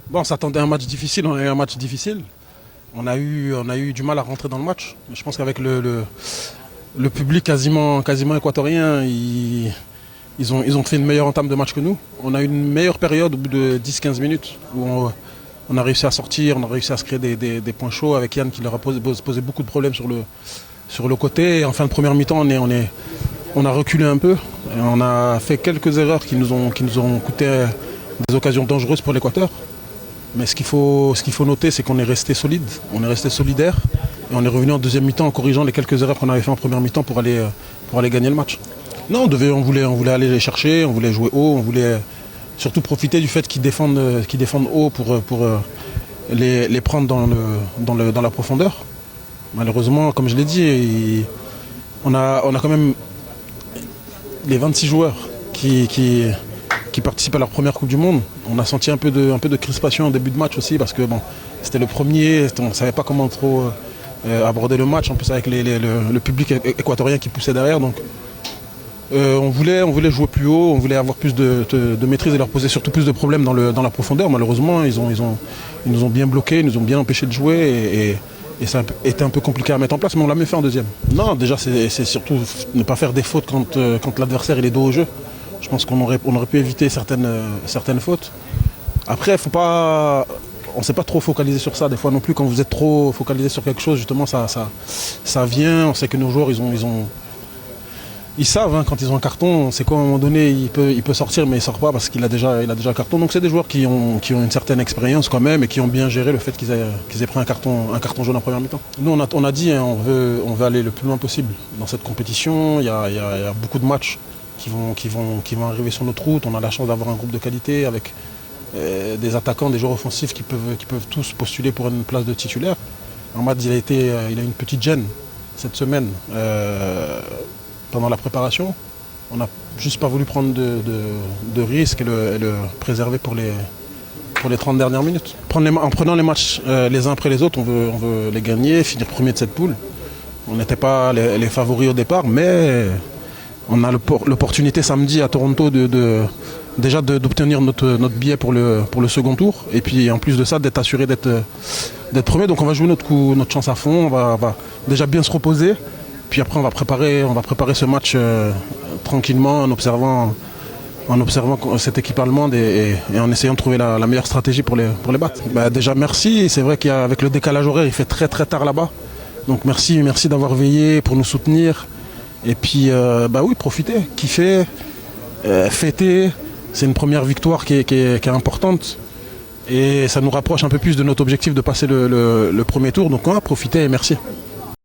Bon, on s'attendait à un match difficile, on a eu un match difficile. On a eu du mal à rentrer dans le match. Je pense qu'avec le public quasiment équatorien, ils ont fait une meilleure entame de match que nous. On a eu une meilleure période au bout de 10-15 minutes où on a réussi à sortir, on a réussi à se créer des points chauds avec Yann qui leur a posé beaucoup de problèmes sur le côté. Et en fin de première mi-temps, on a reculé un peu. Et on a fait quelques erreurs qui nous ont coûté des occasions dangereuses pour l'Équateur. Mais ce qu'il faut noter, c'est qu'on est resté solide, on est resté solidaire. Et on est revenu en deuxième mi-temps en corrigeant les quelques erreurs qu'on avait fait en première mi-temps pour aller gagner le match. Non, on voulait aller les chercher, on voulait jouer haut, on voulait surtout profiter du fait qu'ils défendent haut pour les prendre dans la profondeur. Malheureusement, comme je l'ai dit, on a quand même les 26 joueurs qui participent à leur première Coupe du Monde. On a senti un peu de crispation au début de match aussi parce que bon, c'était le premier, on ne savait pas comment trop aborder le match, en plus avec le public équatorien qui poussait derrière. Donc on voulait jouer plus haut, on voulait avoir plus de maîtrise et leur poser surtout plus de problèmes dans la profondeur. Malheureusement, ils nous ont bien bloqués, ils nous ont bien empêchés de jouer et ça a été un peu compliqué à mettre en place, mais on l'a mieux fait en deuxième. Non, déjà c'est surtout ne pas faire des fautes quand l'adversaire il est dos au jeu. Je pense qu'on aurait pu éviter certaines fautes. Après, on ne s'est pas trop focalisé sur ça. Des fois non plus, quand vous êtes trop focalisé sur quelque chose, justement, ça vient. On sait que nos joueurs, ils savent hein, quand ils ont un carton, on sait qu'à un moment donné, il peut sortir, mais il ne sort pas parce qu'il a déjà un carton. Donc c'est des joueurs qui ont une certaine expérience quand même et qui ont bien géré le fait qu'ils aient pris un carton jaune en première mi-temps. Nous, on a dit, hein, on veut aller le plus loin possible dans cette compétition. Il y a beaucoup de matchs qui vont arriver sur notre route. On a la chance d'avoir un groupe de qualité avec des attaquants, des joueurs offensifs qui peuvent tous postuler pour une place de titulaire. Ahmad, il a une petite gêne cette semaine pendant la préparation. On n'a juste pas voulu prendre de risques et le préserver pour les 30 dernières minutes. En prenant les matchs les uns après les autres, on veut les gagner, finir premier de cette poule. On n'était pas les favoris au départ, mais on a l'opportunité samedi à Toronto déjà d'obtenir notre billet pour le second tour. Et puis en plus de ça, d'être assuré d'être premier. Donc on va jouer notre chance à fond. On va déjà bien se reposer. Puis après on va préparer ce match tranquillement en observant cette équipe allemande et en essayant de trouver la meilleure stratégie pour les battre. Déjà merci. C'est vrai qu'avec le décalage horaire, il fait très très tard là-bas. Donc merci d'avoir veillé pour nous soutenir. Et puis, oui, profiter, kiffer, fêter. C'est une première victoire qui est importante. Et ça nous rapproche un peu plus de notre objectif de passer le premier tour. Donc, on va profiter et merci.